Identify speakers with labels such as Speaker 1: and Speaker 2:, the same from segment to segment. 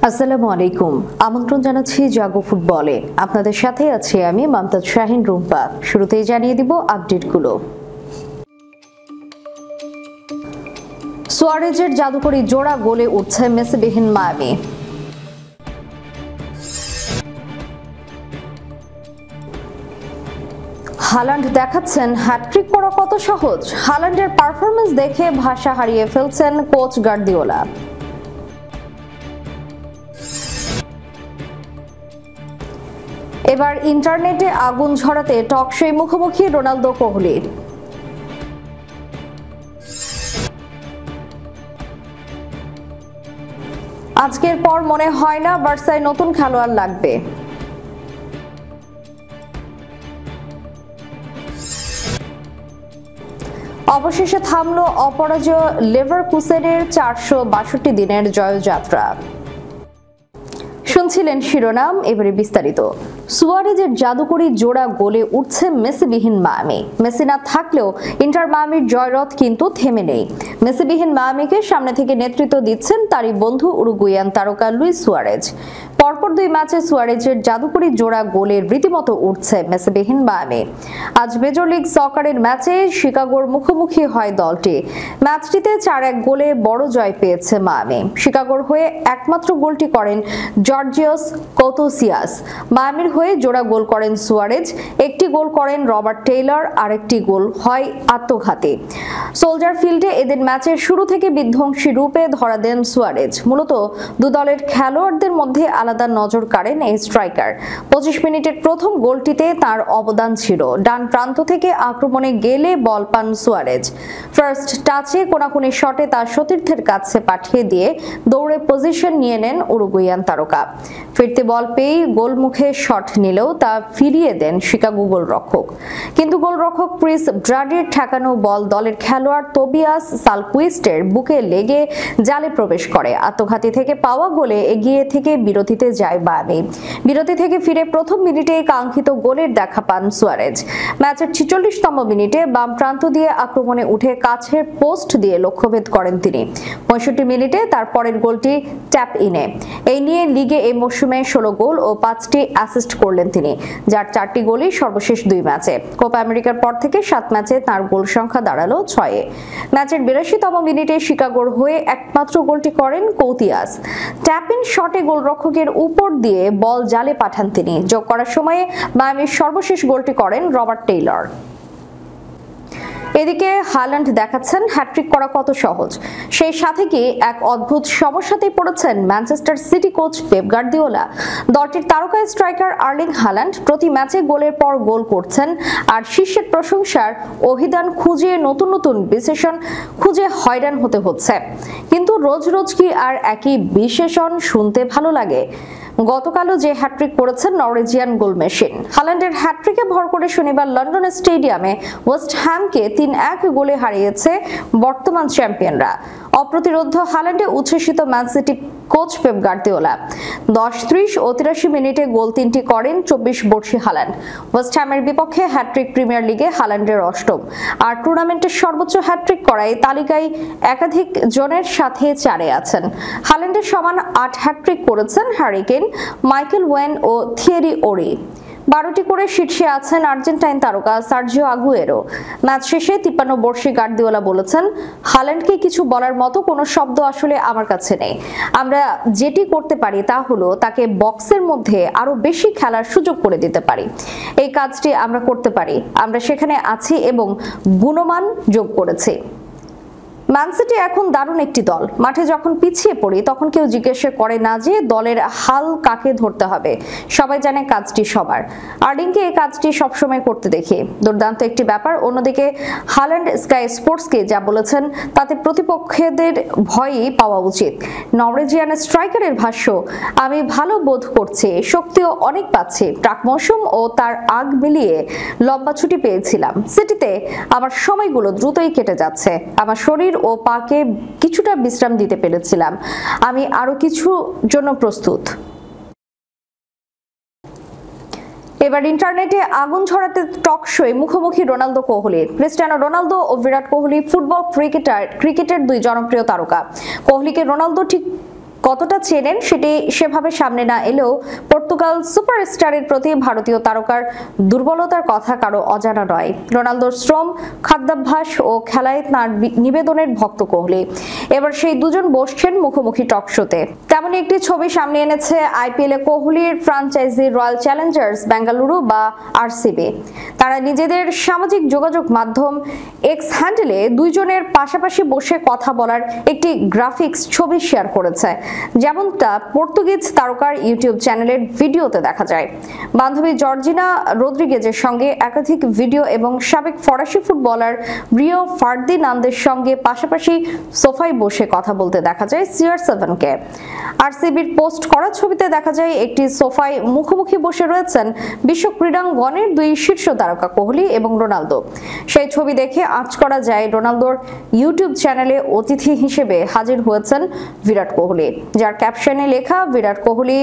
Speaker 1: আসসালামু আলাইকুম। আমন্ত্রণ জানাচ্ছি জাগো ফুটবলে। আপনাদের সাথে আছি আমি মমতাজ শাহিন রুম্পা। শুরুতেই জানিয়ে দিব আপডেটগুলো। সুয়ারেজের জাদুকরী জোড়া গোলে উঠছে মেসিবিহীন মায়ামি। হালান্ড দেখাচ্ছেন হ্যাটট্রিক করা কত সহজ। হালান্ডের পারফরম্যান্স দেখে ভাষা হারিয়ে ফেলছেন কোচ গার্দিওলা। এবার ইন্টারনেটে আগুন ঝরাতে টকশোয় মুখোমুখি রোনালদো কোহলির। আজকের পর মনে হয় না বার্সায় নতুন খেলোয়াড় লাগবে। অবশেষে থামলো অপরাজেয় লেভারকুসেনের 462 দিনের জয়যাত্রা। শুনছিলেন শিরোনাম, এবারে বিস্তারিত। সুয়ারেজের জাদুকরী জোড়া গোলে উঠছে মেসিবিহীন মায়ামি। মেসি না থাকলেও ইন্টার মায়ামির জয়রথ কিন্তু থেমে নেই। মেসিবিহীন মায়ামিকে সামনে থেকে নেতৃত্ব দিচ্ছেন তারই বন্ধু উরুগুয়ান তারকা লুইস সুয়ারেজ। পরপর দুই ম্যাচে সুয়ারেজের জাদুকরী জোড়া গোলের রীতিমতো উঠছে মেসিবিহীন মায়ামি। আজ মেজর লিগ সকারের ম্যাচে শিকাগোর মুখোমুখি হয় দলটি। ম্যাচটিতে 4-1 গোলে বড় জয় পেয়েছে মায়ামি। শিকাগোর হয়ে একমাত্র গোলটি করেন জর্জিয়াস কৌতোসিয়াস। মায়ামির হয়ে জোড়া গোল করেন সুয়ারেজ, একটি গোল করেন রবার্ট টেইলর, আরেকটি গোল হয় আত্মঘাতী। সোলজার ফিল্ডে এদের ম্যাচের শুরু থেকে বিধ্বংসী রূপে ধরা দেন সুয়ারেজ। মূলত দু দলের খেলোয়াড়দের মধ্যে আলাদা নজর কাড়েন এই স্ট্রাইকার। 25 মিনিটের প্রথম গোলটিতে তার অবদান ছিল। ডান প্রান্ত থেকে আক্রমণে গেলে বল পান সুয়ারেজ। ফার্স্ট টাচে কোনাকুনি শটে তার সতীর্থের কাছে পাঠিয়ে দিয়ে দৌড়ে পজিশন নিয়ে নেন উরুগুয়ান তারকা। ফিরতে বল পেয়েই গোলমুখে শট নিলেও তা ফিরিয়ে দেন শিকাগো গোলরক্ষক। কিন্তু গোলরক্ষক ক্রিস ব্রাডির ঠেকানো বল দলের খেলোয়াড় তোবিয়াস সালকুইস্টের বুকে লেগে জালে প্রবেশ করে। আত্মঘাতী থেকে পাওয়া গোলে এগিয়ে থেকে বিরতিতে যায় মায়ামি। বিরতি থেকে ফিরে প্রথম মিনিটে কাঙ্ক্ষিত গোলের দেখা পান সুয়ারেজ। ম্যাচের 46তম মিনিটে বাম প্রান্ত দিয়ে আক্রমণে উঠে কাছের পোস্ট দিয়ে লক্ষ্যভেদ করেন তিনি। 65 মিনিটে তার পরের গোলটি ট্যাপ ইনে। এই নিয়ে লিগে এই মৌসুমে 16 গোল ও 5টি অ্যাসিস্ট করলেন তিনি, যার 4টি গোলই সর্বশেষ 2 ম্যাচে। কোপা আমেরিকার পর থেকে 7 ম্যাচে তার গোল সংখ্যা দাঁড়ালো 6-এ। ম্যাচের 82তম মিনিটে শিকাগোর হয়ে একমাত্র গোলটি করেন কৌতিয়াস। ট্যাপ ইন শটে গোলরক্ষকের উপর দিয়ে বল জালে পাঠান তিনি। যোগ করার সময়ে মায়ামির সর্বশেষ গোলটি করেন রবার্ট টেইলর। এদিকে হালান্ড দেখাচ্ছেন হ্যাটট্রিক করা কত সহজ। সেই সাথে কি এক অদ্ভুত সমস্যাতেই পড়েছেন Manchester City coach Pep Guardiola. দলটির তারকা স্ট্রাইকার আর্লিং হালান্ড প্রতি ম্যাচে গোলের পর গোল করছেন, আর শীর্ষের প্রশংসার অভিধান খুঁজে নতুন নতুন বিশেষণ খুঁজে হয়রান হতে হচ্ছে। কিন্তু রোজ রোজ কি আর একই বিশেষণ শুনতে ভালো লাগে? গতকালও যে হ্যাটট্রিক করেছেন নরওয়েজিয়ান গোল মেশিন। হালান্ডের হ্যাটট্রিকে ভর করে শনিবার লন্ডন স্টেডিয়ামে ওয়েস্ট হ্যামকে 3-1 গোলে হারিয়েছে বর্তমান চ্যাম্পিয়নরা। অপ্রতিরোধ্য হালান্ডে উচ্ছ্বসিত Man City coach Pep Guardiola. 10, 30 ও 83 মিনিটে গোল 3টি করেন 24 বর্ষী হালান্ড। ওয়েস্ট হ্যামের বিপক্ষে হ্যাটট্রিক প্রিমিয়ার লিগে হালান্ডের 8ম, আর টুর্নামেন্টের সর্বোচ্চ হ্যাটট্রিক করায় তালিকায় একাধিক জনের সাথে 4-এ আছেন। হালান্ডের সমান 8 হ্যাটট্রিক করেছেন Harry Kane, Michael when O Thierry ওরি। 12টি করে শীর্ষে আছেন আর্জেন্টাইন তারকা সার্জিও আগুয়েরো। ম্যাচ শেষে 53 বর্ষী গার্দিওলা বলেছেন, হালান্ডকে কিছু বলার মতো কোনো শব্দ আসলে আমার কাছে নেই। আমরা যেটি করতে পারি তা হলো তাকে বক্সের মধ্যে আরো বেশি খেলার সুযোগ করে দিতে পারি। এই কাজটি আমরা করতে পারি। আমরা সেখানে আছি এবং গুণমান যোগ করেছি। ম্যান সিটি এখন দারুণ একটি দল। মাঠে যখন পিছিয়ে পড়ি তখন কেউ জিজ্ঞাসা করে না যে দলের হাল কাকে ধরতে হবে। সবাই জানে কাজটি সবার। আর্লিংকে এই কাজটি সবসময় করতে দেখি। দুর্দান্ত একটি ব্যাপার। অন্যদিকে হালান্ড স্কাই স্পোর্টসকে যা বলেছেন তাতে প্রতিপক্ষদের ভয়ই পাওয়া উচিত। নরওয়েজিয়ান স্ট্রাইকারের ভাষ্য, আমি ভালো বোধ করছি, শক্তিও অনেক পাচ্ছি। প্রাক মৌসুম ও তার আগ মিলিয়ে লম্বা ছুটি পেয়েছিলাম। সিটিতে আমার সময়গুলো দ্রুতই কেটে যাচ্ছে। আমার শরীর ও পাকে কিছুটা বিশ্রাম দিতে পেরেছিলাম। আমি আরো কিছু জন্য প্রস্তুত। এবার ইন্টারনেটে আগুন ছড়াতে টক শোয়ে মুখোমুখি রোনালদো কোহলি। ক্রিস্টিয়ানো রোনালদো ও বিরাট কোহলি ফুটবল ক্রিকেটের দুই জনপ্রিয় তারকা। কোহলিকে রোনালদো ঠিক কতটা চেনেন সেটি সেভাবে সামনে না এলেও পর্তুগাল সুপারস্টারের প্রতি ভারতীয় তারকার দুর্বলতার কথা কারো অজানা নয়। রোনালদোর শ্রম, খাদ্যাভ্যাস ও খেলায় তাঁর নিবেদনের ভক্ত কোহলি। এবার সেই দুজন বসছেন মুখোমুখি টক শোতে। তেমনই একটি ছবি সামনে এনেছে আইপিএলে কোহলির ফ্রাঞ্চাইজি রয়্যাল চ্যালেঞ্জার্স বেঙ্গালুরু বা আরসিবি। তারা নিজেদের সামাজিক যোগাযোগ মাধ্যম এক্স হ্যান্ডেলে দুইজনের পাশাপাশি বসে কথা বলার একটি গ্রাফিক্স ছবি শেয়ার করেছে, যেমনটা পর্তুগিজ তারকার ইউটিউব চ্যানেলের ভিডিওতে দেখা যায়। বান্ধবী জর্জিনা রদ্রিগেজের সঙ্গে একাধিক ভিডিও এবং সাবেক ফরাসি ফুটবলার রিও ফার্দিনান্দের সঙ্গে পাশাপাশি সোফায় বসে কথা বলতে দেখা যায় CR7-কে। আরসিবির পোস্ট করা ছবিতে দেখা যায় একটি সোফায় মুখোমুখি বসে রয়েছেন বিশ্ব ক্রীড়াঙ্গনের দুই শীর্ষ তারকা কোহলি এবং রোনালদো। সেই ছবি দেখে আঁচ করা যায় রোনালদোর ইউটিউব চ্যানেলে অতিথি হিসেবে হাজির হয়েছেন বিরাট কোহলি, যার ক্যাপশনে লেখা Virat Kohli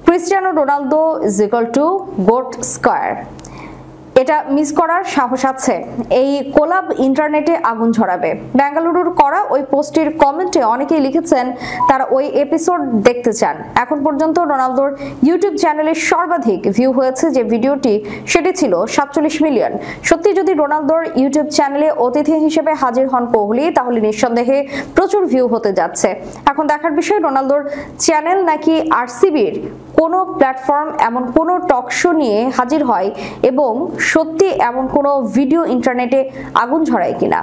Speaker 1: Cristiano Ronaldo = GOAT²। এটা মিস করার সাহস আছে? এই কোলাব ইন্টারনেটে আগুন ঝরাবে। বেঙ্গালুরুর করা ওই পোস্টের কমেন্টে অনেকেই লিখেছেন তারা ওই এপিসোড দেখতে চান। এখন পর্যন্ত রোনালদোর ইউটিউব চ্যানেলে সর্বাধিক ভিউ হয়েছে যে ভিডিওটি, সেটি ছিল 47 মিলিয়ন। সত্যি যদি রোনালদোর ইউটিউব চ্যানেলে অতিথি হিসেবে হাজির হন কোহলি, তাহলে নিঃসন্দেহে প্রচুর ভিউ হতে যাচ্ছে। এখন দেখার বিষয় রোনালদোর চ্যানেল নাকি আরসিবির কোনো প্ল্যাটফর্ম এমন কোনো টক শো নিয়ে হাজির হয় এবং সত্যি এমন কোনো ভিডিও ইন্টারনেটে আগুন ঝরায় কিনা।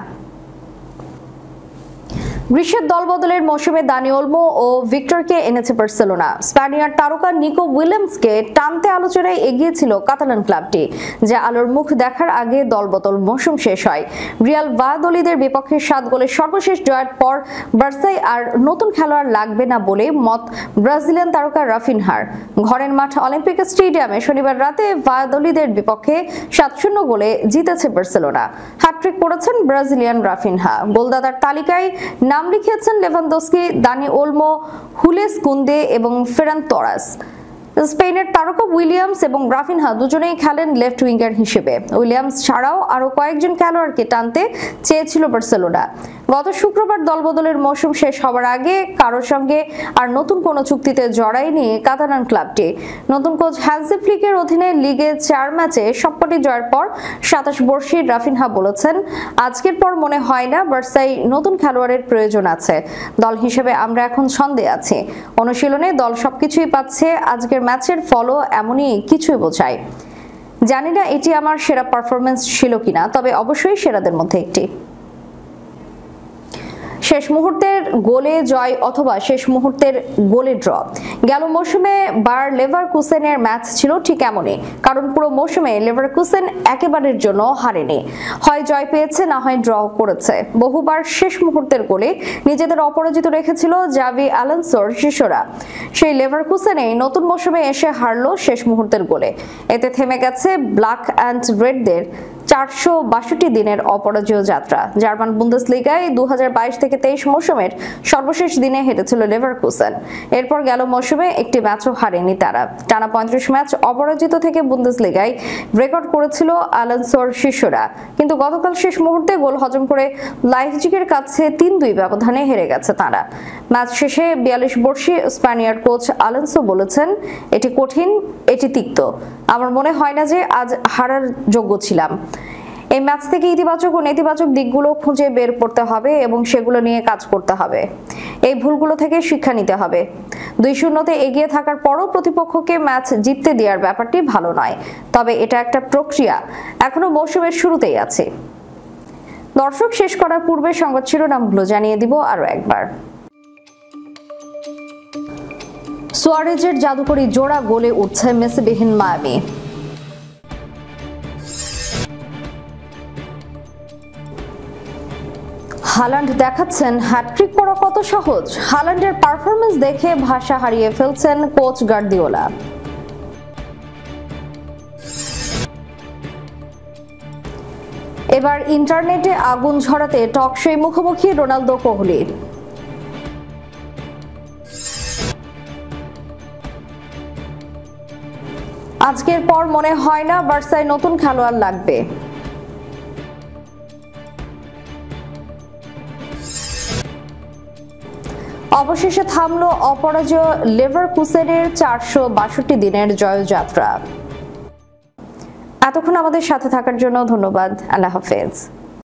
Speaker 1: গ্রীষ্মের দলবদলের মৌসুমে দানি ওলমো ও ভিক্টরকে এনেছে বার্সেলোনা। স্প্যানিয়ার তারকা নিকো উইলিয়ামসকে টানতে আলোচনায় এগিয়েছিল কাতালান ক্লাবটি, যা আলোর মুখ দেখার আগে দলবদল মৌসুম শেষ হয়। রিয়াল ভায়াদোলিদের বিপক্ষে 7 গোলের সর্বশেষ জয়ের পর বার্সায় আর নতুন খেলোয়াড় লাগবে না বলে মত ব্রাজিলিয়ান তারকা রাফিনহার। ঘরের মাঠ অলিম্পিক স্টেডিয়ামে শনিবার রাতে ভায়াদোলিদের বিপক্ষে 7-0 গোলে জিতেছে বার্সেলোনা। হ্যাটট্রিক করেছেন ব্রাজিলিয়ান রাফিনহা। গোলদাতার তালিকায় নাম লিখিয়েছেন লেভানদস্কি, দানি ওলমো, হুলেস কুন্দে এবং ফেরান তোরাস। স্পেনের তারকা উইলিয়ামস এবং রাফিনহা দুজনেই খেলেন লেফট উইঙ্গার হিসেবে। উইলিয়ামস ছাড়াও আরো কয়েকজন খেলোয়াড়কে টানতে চেয়েছিল বার্সেলোনা। গত শুক্রবার দলবদলের মৌসুম শেষ হওয়ার আগে কারোর সঙ্গে আর নতুন কোনো চুক্তিতে জড়ায়নি কাতালান ক্লাবটি। নতুন কোচ হ্যান্সি ফ্লিকের অধীনে লিগে 4 ম্যাচে সবকটি জয়ের পর 27 বর্ষীয় রাফিনহা বলেছেন, আজকের পর মনে হয় না বার্সায় নতুন খেলোয়াড়ের প্রয়োজন আছে। দল হিসেবে আমরা এখন ছন্দে আছি। অনুশীলনে দল সবকিছুই পাচ্ছে। আজকের ম্যাচের ফলও এমনই কিছুই বোঝায়। জানি না এটি আমার সেরা পারফরমেন্স ছিল কিনা, তবে অবশ্যই সেরাদের মধ্যে একটি। শেষ মুহূর্তের গোলে জয় অথবা শেষ মুহূর্তের গোলে ড্র। গেল মৌসুমে বায়ার লেভারকুসেনের ম্যাচ ছিল ঠিক এমনই, কারণ পুরো মৌসুমে লেভারকুসেন একেবারের জন্য হারেনি, হয় জয় পেয়েছে না হয় ড্র করেছে। বহুবার শেষ মুহূর্তের গোলে নিজেদের অপরাজিত রেখেছিল জাভি আলোনসোর শিষ্যরা। সেই লেভারকুসেনে নতুন মৌসুমে এসে হারলো শেষ মুহূর্তের গোলে। এতে থেমে গেছে ব্ল্যাক অ্যান্ড রেডদের 462 দিনের অপরাজেয় যাত্রা। জার্মান বুন্দেসলিগায় 2022-23 মৌসুমের সর্বশেষ দিনে হেরেছিল লেভারকুসেন। এরপর গেল মৌসুমে একটি ম্যাচও হারেনি তারা। টানা 35 ম্যাচ অপরাজিত থেকে বুন্দেসলিগায় রেকর্ড করেছিল আলোনসোর শিষ্যরা, কিন্তু গতকাল শেষ মুহূর্তে গোল হজম করে লাইপজিগের কাছে 3-2 ব্যবধানে হেরে গেছে তারা। ম্যাচ শেষে 42 বর্ষীয় স্প্যানিয়ার কোচ আলোনসো বলেছেন, এটি কঠিন, এটি তিক্ত। আমার মনে হয় না যে আজ হারার যোগ্য ছিলাম। এই ম্যাচ থেকে ইতিবাচক ও নেতিবাচক দিকগুলো খুঁজে বের করতে হবে এবং সেগুলো নিয়ে কাজ করতে হবে। এই ভুলগুলো থেকে শিক্ষা নিতে হবে। 2-0-তে এগিয়ে থাকার পরও প্রতিপক্ষকে ম্যাচ জিততে দেওয়ার ব্যাপারটি ভালো নয়, তবে এটা একটা প্রক্রিয়া, এখনো মৌসুমের শুরুতেই আছে। দর্শক, শেষ করার পূর্বে সংবাদ শিরোনামগুলো জানিয়ে দিব আরো একবার। সুয়ারেজের জাদুকরী জোড়া গোলে উঠছে মেসিবিহীন মায়ামি। হালান্ড দেখাচ্ছেন হ্যাটট্রিক করা কত সহজ। হালান্ডের পারফরম্যান্স দেখে ভাষা হারিয়ে ফেলছেন কোচ গার্দিওলা। এবার ইন্টারনেটে আগুন ঝরাতে টক শোয় মুখোমুখি রোনালদো কোহলি। আজকের পর মনে হয় না বার্সায় নতুন খেলোয়াড় লাগবে। অবশেষে থামলো অপরাজেয় লেভারকুসেনের 462 দিনের জয়যাত্রা। এতক্ষণ আমাদের সাথে থাকার জন্য ধন্যবাদ। আল্লাহ হাফেজ।